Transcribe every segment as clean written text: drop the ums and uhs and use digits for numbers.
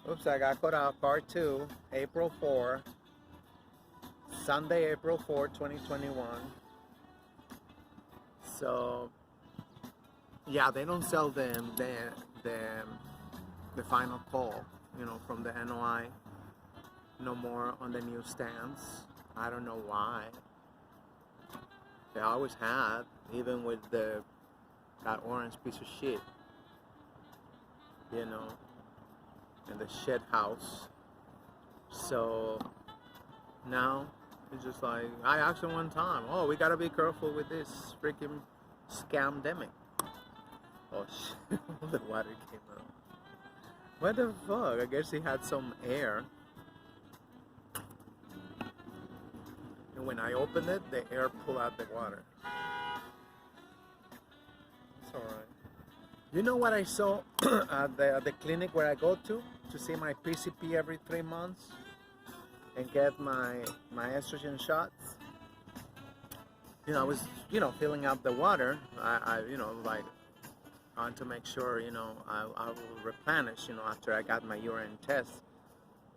Oops, I got cut off. Part 2, April 4, Sunday, April 4, 2021. So, yeah, they don't sell the final call, from the NOI no more on the newsstands. I don't know why. They always had, even with that orange piece of shit, in the shit house. So now it's just like, I asked them one time, oh, we gotta be careful with this freaking scamdemic. Oh shit, the water came out. What the fuck? I guess he had some air. And when I opened it, the air pulled out the water. It's alright. You know what I saw at the clinic where I go to see my PCP every 3 months and get my estrogen shots? I was, filling up the water. I like, I want to make sure, I will replenish, after I got my urine test,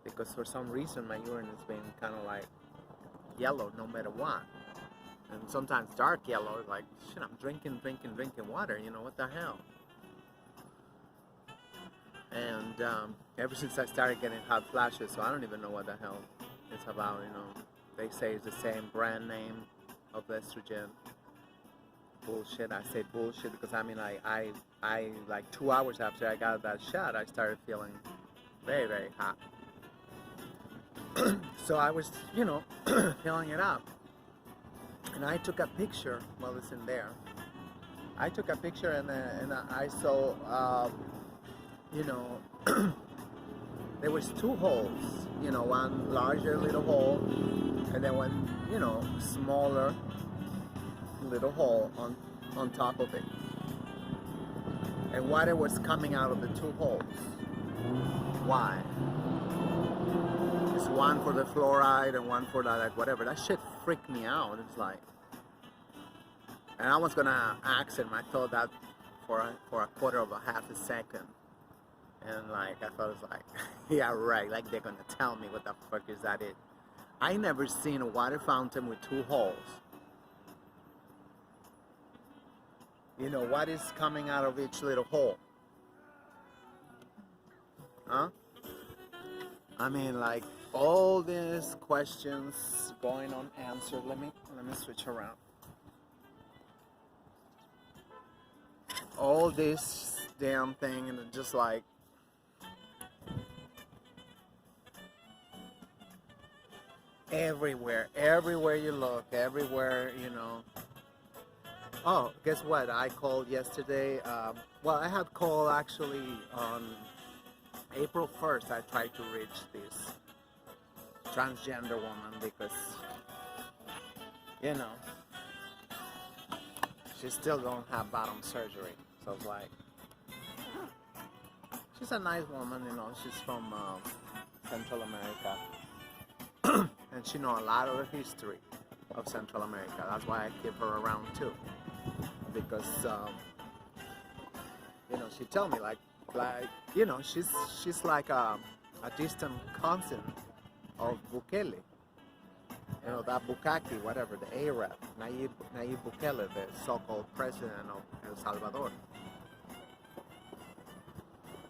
because for some reason my urine has been kind of like yellow no matter what, and sometimes dark yellow. Like, shit, I'm drinking water, what the hell? And ever since I started getting hot flashes, so I don't even know what the hell it's about, They say it's the same brand name of estrogen. Bullshit. I say bullshit because I like 2 hours after I got that shot, I started feeling very, very hot. So I was, filling it up, and I took a picture while it's in there. I took a picture, and I saw, there was 2 holes, one larger little hole, and then one, smaller little hole on top of it. And water was coming out of the 2 holes. Why? It's one for the fluoride and one for the, like, whatever. That shit freaked me out. It's like, and I was gonna ask him. I thought that for a quarter of a half a second. And like, I thought it was like, yeah, right, like they're gonna tell me what the fuck is that it. I never seen a water fountain with 2 holes. What is coming out of each little hole? Huh? I mean, like, all these questions going unanswered. Let me switch around. All this damn thing, and it's just like, everywhere you look, everywhere, Oh, guess what? I called yesterday. Well, I had called actually on April 1st. I tried to reach this transgender woman because, she still don't have bottom surgery. So I was like, she's a nice woman, she's from Central America. And she knows a lot of the history of Central America. That's why I keep her around too. Because, she told me like, she's like a distant cousin of Bukele. That Bukaki, whatever, the Arab, Nayib Bukele, the so-called president of El Salvador.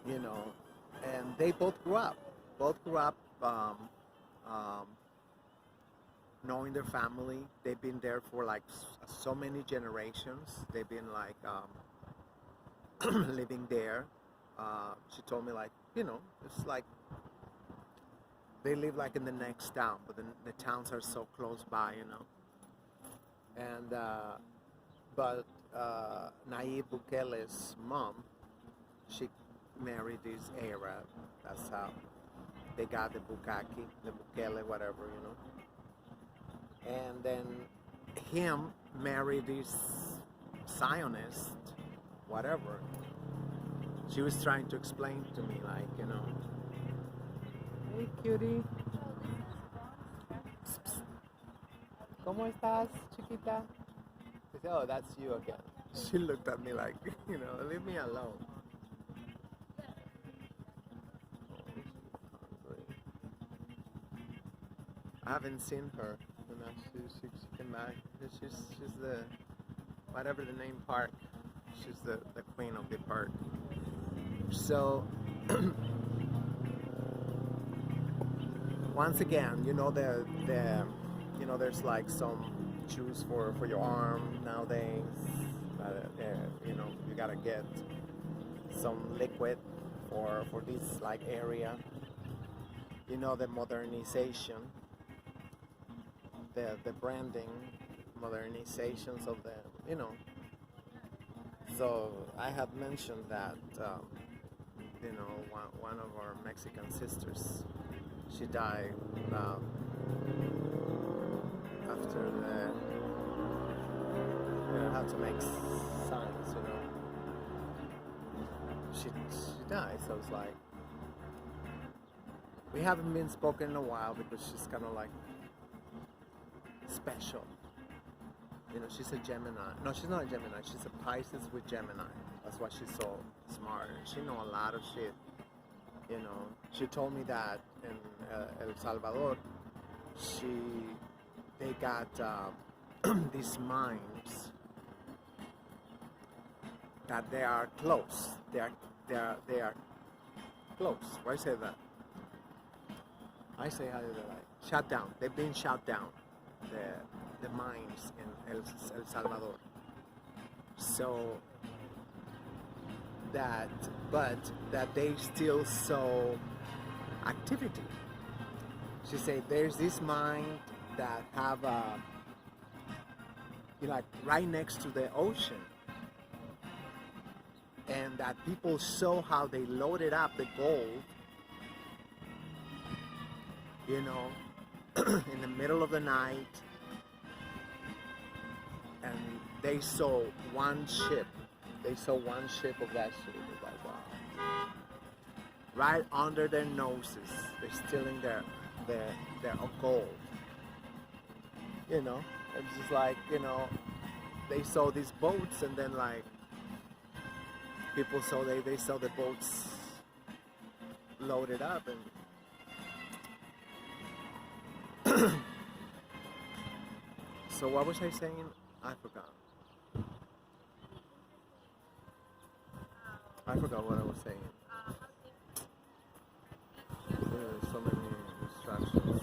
And they both grew up. Knowing their family. They've been there for like so many generations. They've been like living there. She told me like, it's like they live like in the next town, but the towns are so close by, And but Nayib Bukele's mom, she married this Arab. That's how they got the Bukaki, the Bukele, whatever, And then him married this Zionist, whatever. She was trying to explain to me, like, hey cutie, psst, psst. ¿Cómo estás, chiquita? I said, oh, that's you again. She looked at me like, leave me alone. I haven't seen her. You know, she came back. She's the whatever the name park. She's the queen of the park. So once again, you know there's like some juice for your arm nowadays. You know you gotta get some liquid for this like area. You know the modernization, the branding, modernizations of the you know. So I had mentioned that you know one of our Mexican sisters, she died after the had to make signs, you know. She died, so it's like we haven't been spoken in a while because she's kind of like special. You know, she's a Gemini. No, she's not a Gemini. She's a Pisces with Gemini. That's why she's so smart. She knows a lot of shit. You know, she told me that in El Salvador, they got these mines that they are close. They are close. Why say that? I say how do they like shut down. They've been shut down. The mines in El Salvador. So that they still saw activity. She said there's this mine that have like right next to the ocean, and that people saw how they loaded up the gold, you know, in the middle of the night, and they saw one ship. They saw one ship of that ship. It was like, wow. Right under their noses, they're stealing their gold. You know, it's just like, you know, they saw these boats, and then like people saw they saw the boats loaded up, and so what was I saying? I forgot. I forgot what I was saying. There's so many distractions.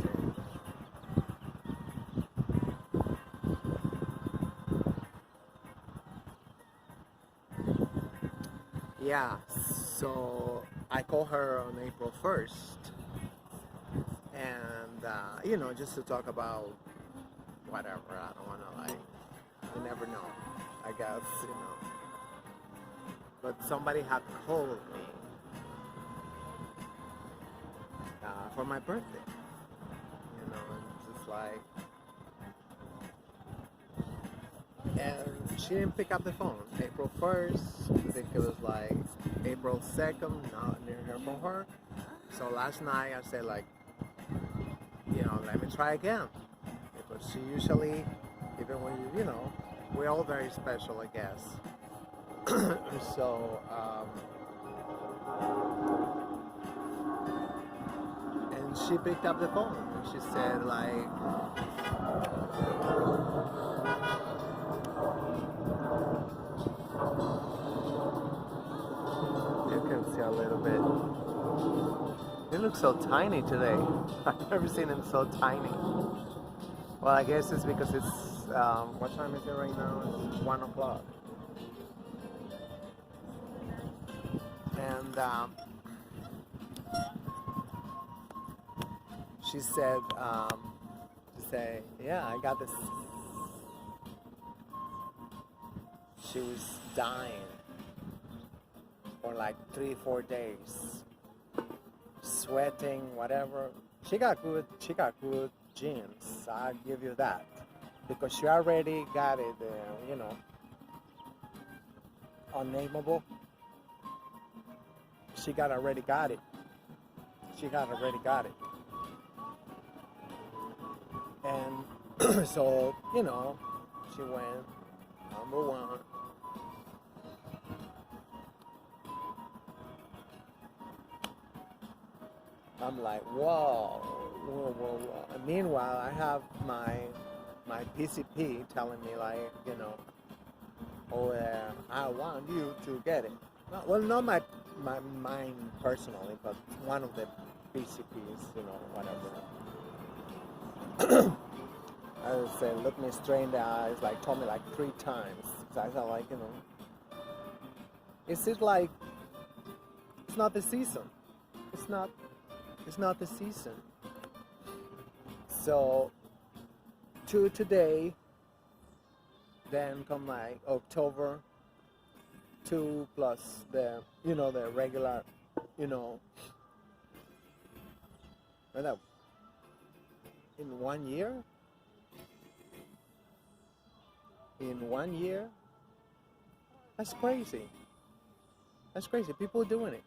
Yeah, so I called her on April 1st, and you know, just to talk about whatever. I don't want to like, you never know, I guess, you know. But somebody had called me for my birthday, you know, and just like, and she didn't pick up the phone. April 1st, I think it was like April 2nd, not near her from her. So last night I said like, you know, let me try again, because she usually, even when you know, we're all very special, I guess. So and she picked up the phone and she said like, you can see a little bit. He looks so tiny today. I've never seen him so tiny. Well, I guess it's because it's what time is it right now? It's 1 o'clock. And she said, yeah, I got this. She was dying for like 3-4 days, sweating, whatever. She got good genes. I'll give you that, because she already got it, you know, unnameable. She already got it. And so, you know, she went, number one. I'm like, whoa, whoa, whoa, whoa. And meanwhile, I have my PCP telling me like, oh, I want you to get it. Well, not my mine personally, but one of the PCPs, whatever. I would say, look me straight in the eyes, like told me like 3 times. So I felt like, it's just like it's not the season. It's not the season. So to today, then come like October 2 plus the the regular, and that in 1 year. In 1 year, that's crazy. That's crazy. People are doing it.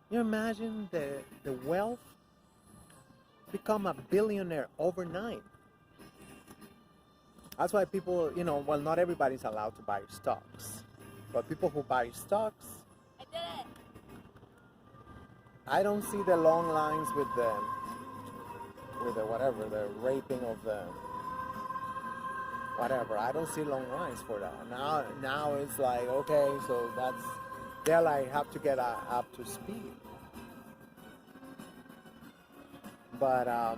You imagine the wealth become a billionaire overnight. That's why people, well, not everybody's allowed to buy stocks, but people who buy stocks, I don't see the long lines with the whatever, the raping of the whatever. I don't see long lines for that. Now it's like, okay, so they're like have to get up to speed. But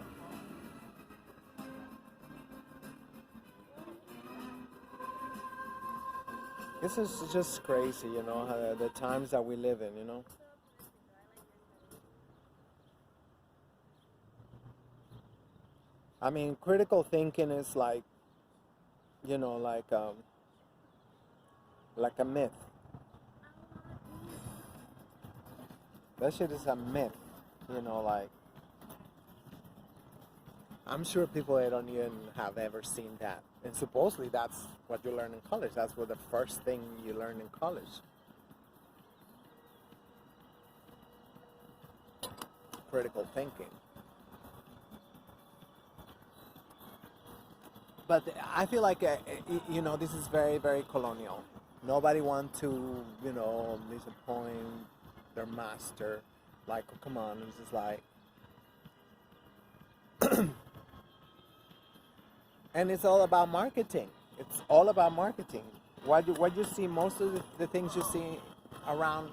this is just crazy, the times that we live in. I mean, critical thinking is like, like a myth. That shit is a myth, like I'm sure people they don't even have ever seen that. And supposedly that's what you learn in college. That's what the first thing you learn in college. Critical thinking. But I feel like, this is very, very colonial. Nobody wants to, disappoint their master. Like, oh, come on, it's just like... And it's all about marketing. It's all about marketing. What you see, most of the things you see around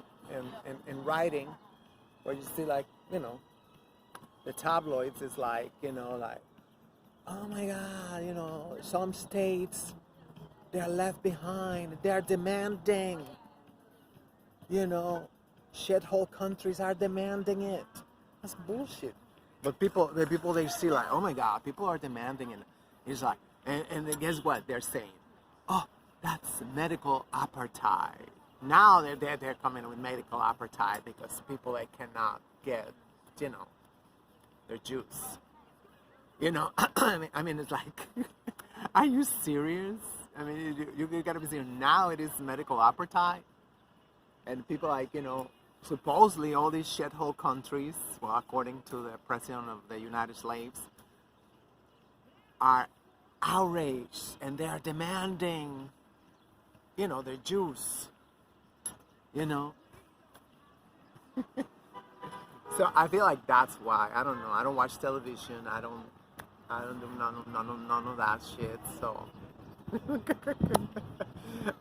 in writing, where you see like, the tabloids is like, like, oh my God, some states, they're left behind. They're demanding, shithole countries are demanding it. That's bullshit. But the people they see like, oh my God, people are demanding it. It's like, and then guess what they're saying? Oh, that's medical apartheid. Now they're coming with medical apartheid because people they cannot get, their juice. I mean, it's like, are you serious? I mean, you gotta be serious. Now it is medical apartheid, and people like, supposedly all these shithole countries, well, according to the president of the United States, are outraged and they are demanding, their juice, So I feel like that's why. I don't know. I don't watch television. I don't do none of that shit. So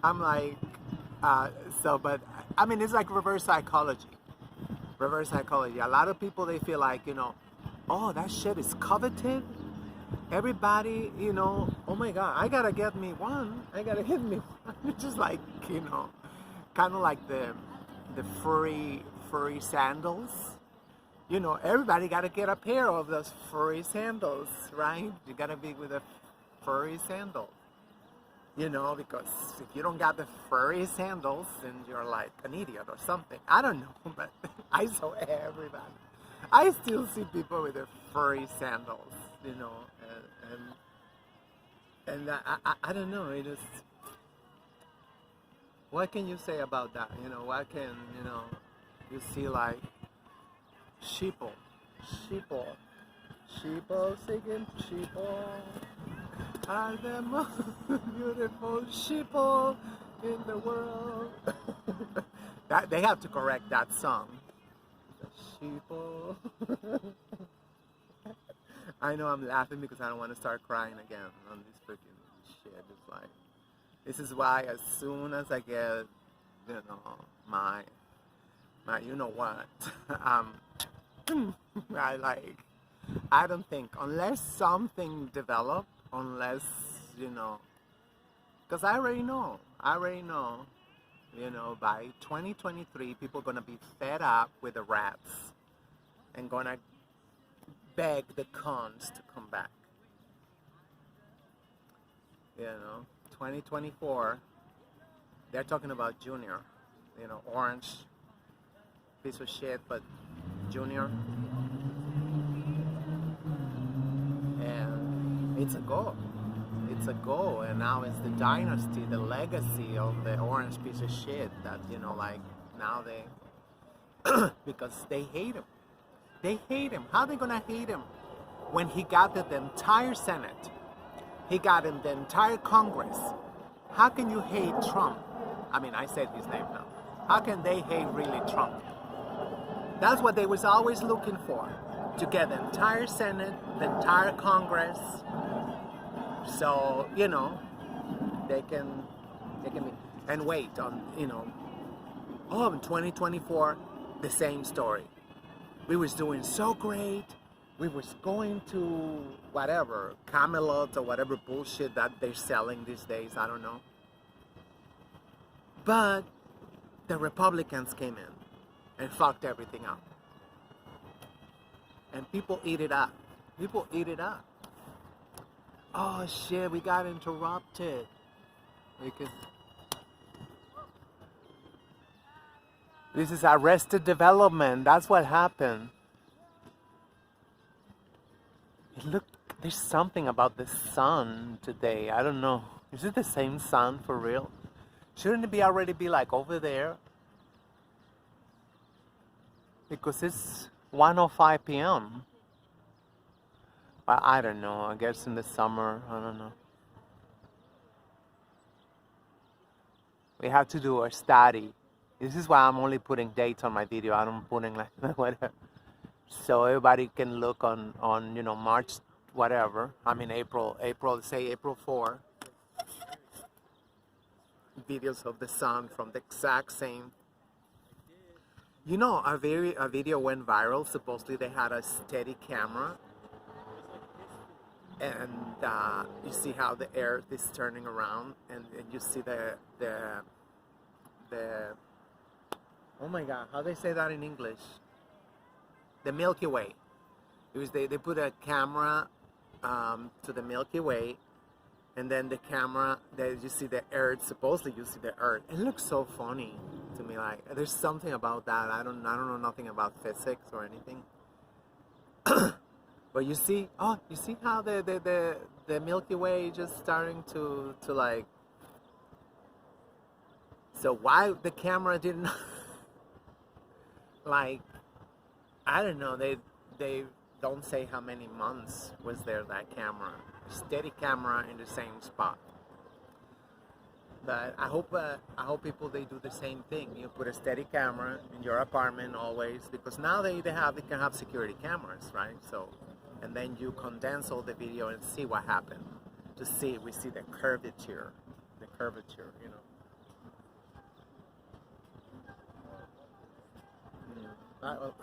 I'm like, but I mean, it's like reverse psychology. Reverse psychology. A lot of people they feel like, oh, that shit is coveted. Everybody, oh my God, I gotta get me one. It's just like, kind of like the furry sandals. Everybody got to get a pair of those furry sandals, right? You got to be with a furry sandal, because if you don't got the furry sandals, then you're like an idiot or something. I don't know, but I saw everybody. I still see people with their furry sandals, and I don't know. It is. What can you say about that? What can you see like? Sheeple singing, sheeple are the most beautiful sheeple in the world. That they have to correct that song. The people. I know I'm laughing because I don't want to start crying again on this freaking shit. It's like, this is why as soon as I get, you know, my you know what, I don't think, unless something develop, unless, you know, because I already know, you know, by 2023, people are going to be fed up with the rats and going to beg the cons to come back. You know, 2024, they're talking about Junior, you know, orange, piece of shit, but Junior. And it's a go. It's a go, and now it's the dynasty, the legacy of the orange piece of shit that, you know, like, now they, because they hate him. They hate him. How are they gonna hate him when he got the entire Senate? He got him the entire Congress. How can you hate Trump? I mean, I said his name now. How can they hate really Trump? That's what they was always looking for, to get the entire Senate, the entire Congress. So, you know, they can be, and wait on, you know, oh, in 2024, the same story. We was doing so great. We was going to whatever, Camelot or whatever bullshit that they're selling these days, I don't know. But the Republicans came in and fucked everything up. And people eat it up. People eat it up. Oh shit, we got interrupted. This is Arrested Development. That's what happened. Look, there's something about the sun today. I don't know. Is it the same sun for real? Shouldn't it be already be like over there? Because it's 1:05 p.m. Well, I don't know. I guess in the summer, I don't know. We have to do a study. This is why I'm only putting dates on my video. I don't putting like whatever. So everybody can look on you know, March whatever. I mean April, say April 4. Videos of the sun from the exact same. You know, a video went viral. Supposedly they had a steady camera. And you see how the earth is turning around, and you see the oh my god, how they say that in English? The Milky Way. It was they put a camera to the Milky Way, and then the camera that you see the earth. Supposedly you see the earth. It looks so funny to me. Like, there's something about that. I don't know nothing about physics or anything. But you see, oh, you see how the Milky Way just starting to like. So why the camera didn't like, I don't know, they don't say how many months was there that camera, steady camera in the same spot. But I hope people, they do the same thing. You put a steady camera in your apartment always, because now they can have security cameras, right? So, and then you condense all the video and see what happened. We see the curvature, you know.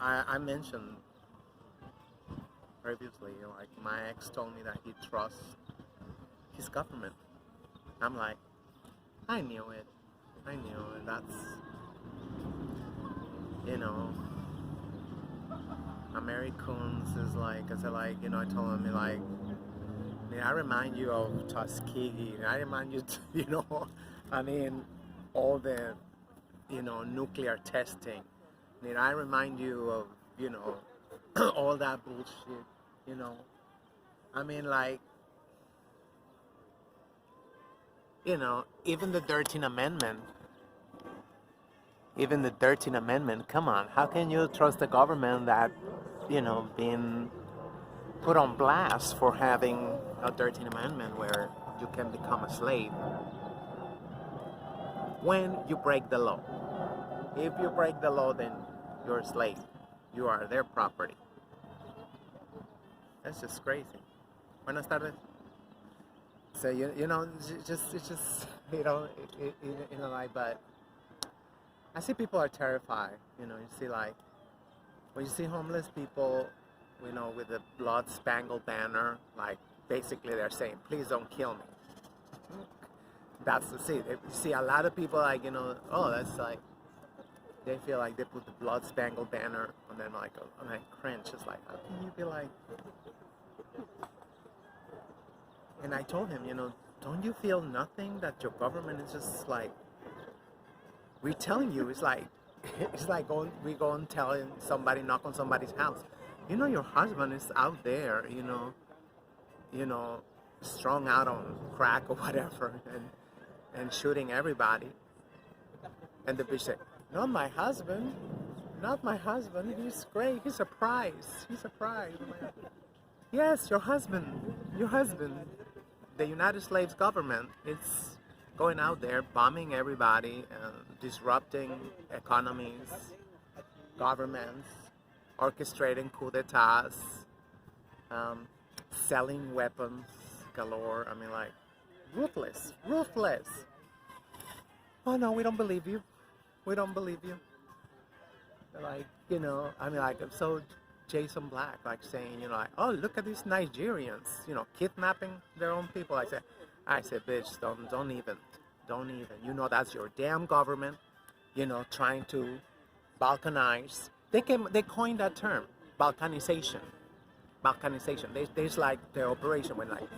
I mentioned previously, like, my ex told me that he trusts his government. I'm like, I knew it. That's, you know, Americans is like, I said, like, you know, I told him, like, I remind you of Tuskegee. I remind you, you know, I mean, all the, you know, nuclear testing. I remind you of, you know, all that bullshit, you know. I mean, like, you know, even the 13th Amendment, come on, how can you trust the government that, you know, being put on blast for having a 13th Amendment where you can become a slave when you break the law? If you break the law, then you're a slave. You are their property. That's just crazy. Buenas tardes. So you know, it's just you know, like, but I see people are terrified. You know, you see like when you see homeless people, you know, with the blood-spangled banner, like basically they're saying, "Please don't kill me." That's the see. You see a lot of people like, you know, oh, that's like they feel like they put the blood-spangled banner on them, like, and I cringe. It's like, how can you be like? And I told him, you know, don't you feel nothing that your government is just like retelling you? It's like we go and telling somebody, knock on somebody's house. You know, your husband is out there, you know, strung out on crack or whatever, and shooting everybody. And the bitch said, not my husband, not my husband. He's great. He's a prize. He's a prize. Yes, your husband. Your husband. The United States government is going out there bombing everybody, disrupting economies, governments, orchestrating coups d'etats, selling weapons galore. I mean, like, ruthless, ruthless. Oh no, we don't believe you. We don't believe you. Like, you know, I mean, like, so Jason Black, like saying, you know, like, oh, look at these Nigerians, you know, kidnapping their own people. I said, bitch, don't even. You know, that's your damn government, you know, trying to balkanize. They coined that term, balkanization. There's like the operation when like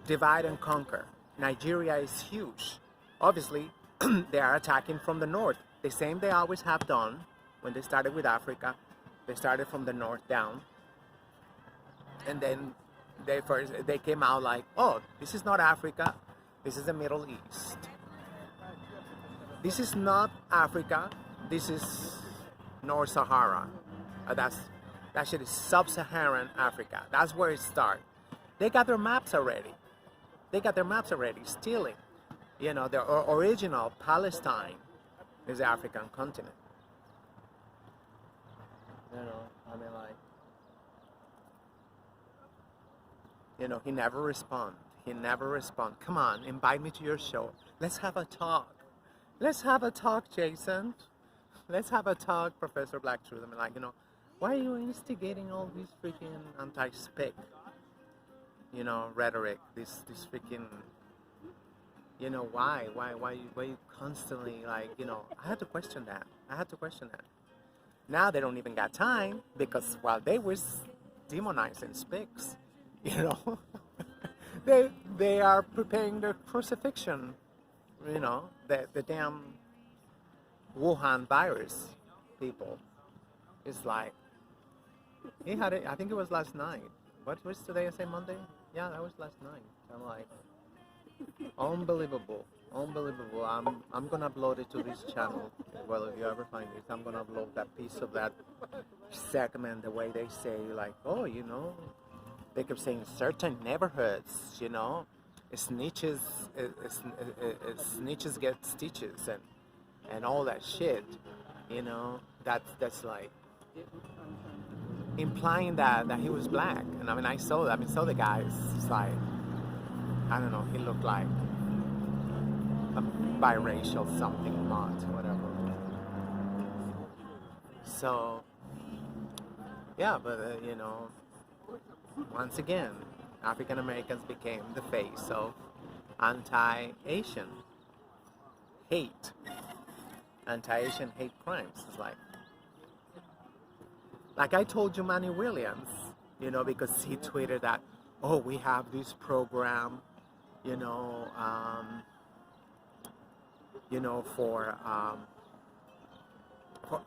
divide and conquer. Nigeria is huge. Obviously, they are attacking from the north. The same they always have done when they started with Africa. They started from the north down. And then they came out like, oh, this is not Africa. This is the Middle East. This is not Africa. This is North Sahara. That shit is sub-Saharan Africa. That's where it starts. They got their maps already. Stealing. You know, the original Palestine is the African continent. You know, I mean, like, you know, he never respond. Come on, invite me to your show. Let's have a talk. Jason. Let's have a talk, Professor Black Truth. I mean, like, you know, why are you instigating all these freaking anti-spic, you know, rhetoric? This freaking, you know, why you constantly, like, you know, I had to question that. Now they don't even got time because while they was demonizing spics, you know, they are preparing their crucifixion. You know, the damn Wuhan virus people. It's like he had it. I think it was last night. What was today? I say Monday. Yeah, that was last night. I'm like, unbelievable. I'm gonna upload it to this channel. Well, if you ever find it, I'm gonna upload that piece of that segment. The way they say, like, oh, you know, they kept saying certain neighborhoods, you know, snitches get stitches and all that shit. You know, that's like implying that he was black. And I mean, I saw the guy. It's like, I don't know, he looked like a biracial something, not whatever. So yeah, but you know, once again, African Americans became the face of anti-Asian hate crimes. It's like I told you, Manny Williams, you know, because he tweeted that, oh, we have this program, you know, for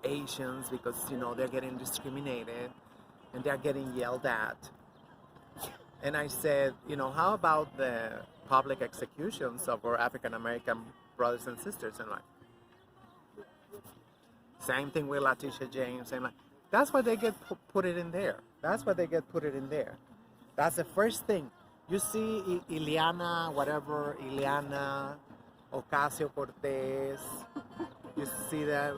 Asians because, you know, they're getting discriminated and they're getting yelled at. And I said, you know, how about the public executions of our African American brothers and sisters? And like, same thing with Letitia James. Same like, that's why they get put it in there. That's the first thing. You see Ileana Ocasio-Cortez. You see that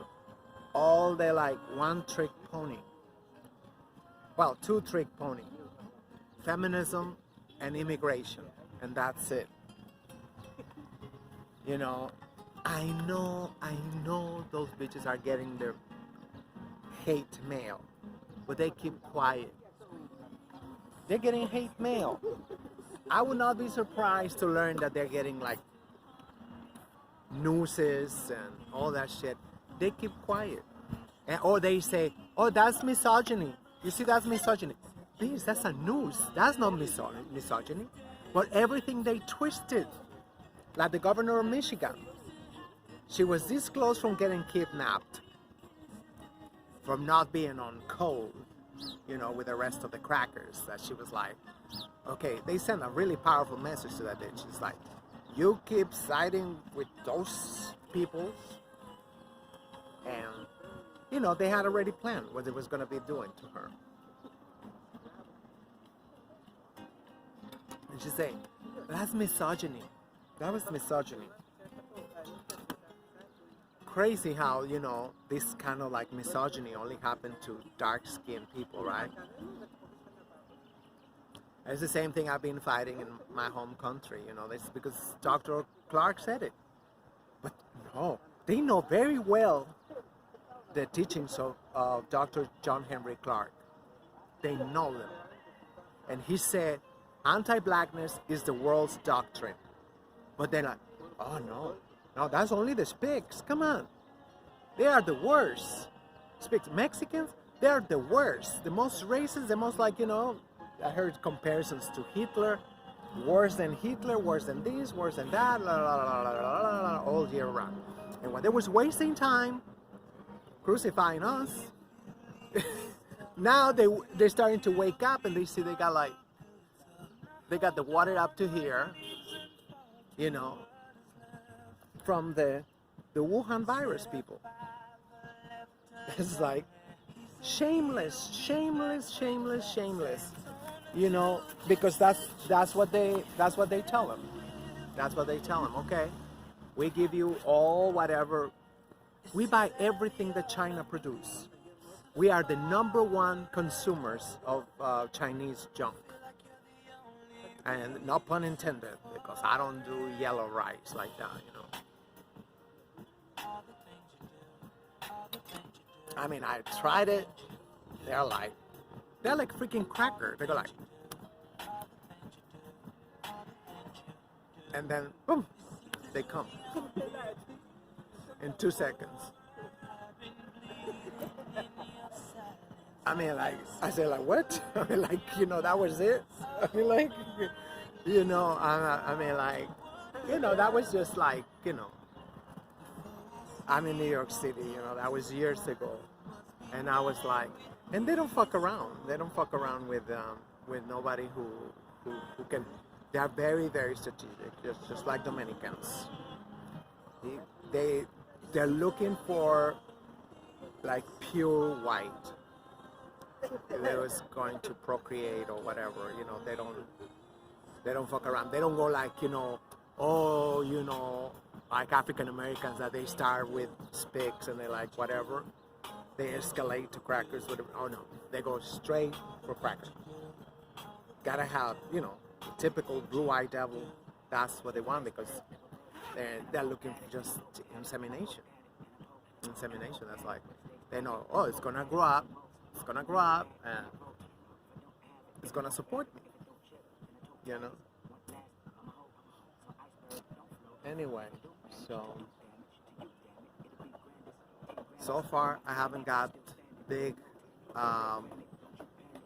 all they like one trick pony. Well, two trick pony. Feminism and immigration. And that's it. You know, I know those bitches are getting their hate mail, but they keep quiet. They're getting hate mail. I would not be surprised to learn that they're getting like nooses and all that shit. They keep quiet. And, or they say, oh, that's misogyny. You see, that's misogyny. Please, that's a noose. That's not misogyny. But everything they twisted. Like the governor of Michigan. She was this close from getting kidnapped. From not being on code, you know, with the rest of the crackers. That she was like, okay, they sent a really powerful message to that bitch. It's like, you keep siding with those people. And, you know, they had already planned what they was going to be doing to her. And she said, that's misogyny. That was misogyny. Crazy how, you know, this kind of like misogyny only happened to dark-skinned people, right? It's the same thing I've been fighting in my home country, you know. It's because Dr. Clark said it. But no, they know very well the teachings of Dr. John Henry Clark. They know them. And he said, anti-blackness is the world's doctrine. But they're like, oh no, that's only the Spics. Come on. They are the worst. Spics, Mexicans, they are the worst. The most racist, the most like, you know, I heard comparisons to Hitler. Worse than Hitler, worse than this, worse than that, all year round. And when they was wasting time crucifying us, now they're starting to wake up and they see they got the water up to here, you know, from the Wuhan virus people. It's like shameless, you know, because that's what they tell them. That's what they tell them. Okay, we give you all whatever. We buy everything that China produce. We are the #1 consumers of Chinese junk. And no pun intended, because I don't do yellow rice like that, you know. I mean, I tried it. They're like freaking cracker. They go like, and then boom, they come in 2 seconds. I mean, like, I say, like, what? I mean, like, you know, that was it? I mean, like, you know, I mean, like, you know, that was just like, you know, I'm in New York City, you know, that was years ago. And I was like, and they don't fuck around. They don't fuck around with nobody who can, they're very, very strategic, just like Dominicans. They're looking for, like, pure white. They was going to procreate or whatever, you know, they don't fuck around. They don't go like, you know, oh, you know, like African Americans that they start with Spics and they like whatever. They escalate to crackers. Oh no, they go straight for crackers. Gotta have, you know, typical blue-eyed devil. That's what they want because they're looking for just insemination. Insemination, that's like, they know, oh, it's gonna grow up. It's gonna grow up and it's gonna support me, you know. Anyway, so far I haven't got big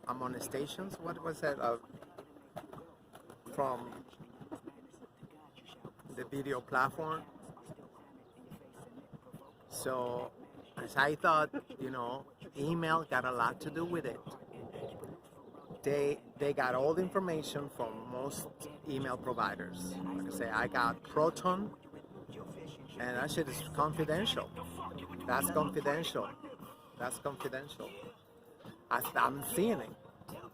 amonestations. What was that? From the video platform. So as I thought, you know, email got a lot to do with it. They got all the information from most email providers. Like I say, I got Proton, and that shit is confidential. That's confidential. That's confidential. I'm seeing it.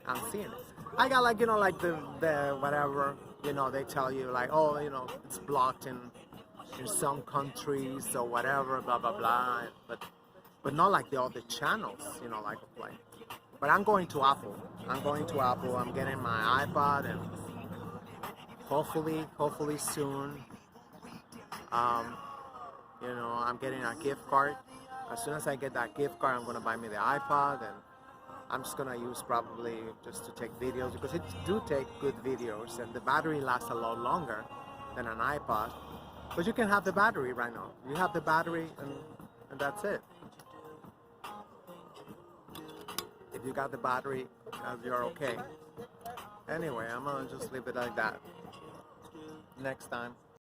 I'm seeing it. I got like, you know, like the whatever, you know, they tell you like, oh, you know, it's blocked in some countries or whatever, blah blah blah. But not like the other channels, you know, like But I'm going to Apple. I'm going to Apple. I'm getting my iPod, and hopefully soon, um, I'm getting a gift card. As soon as I get that gift card, I'm gonna buy me the iPod, and I'm just gonna use probably just to take videos, because it do take good videos, and the battery lasts a lot longer than an iPod. But you can have the battery right now. You have the battery, and that's it. If you got the battery, you're okay. Anyway, I'm gonna just leave it like that. Next time.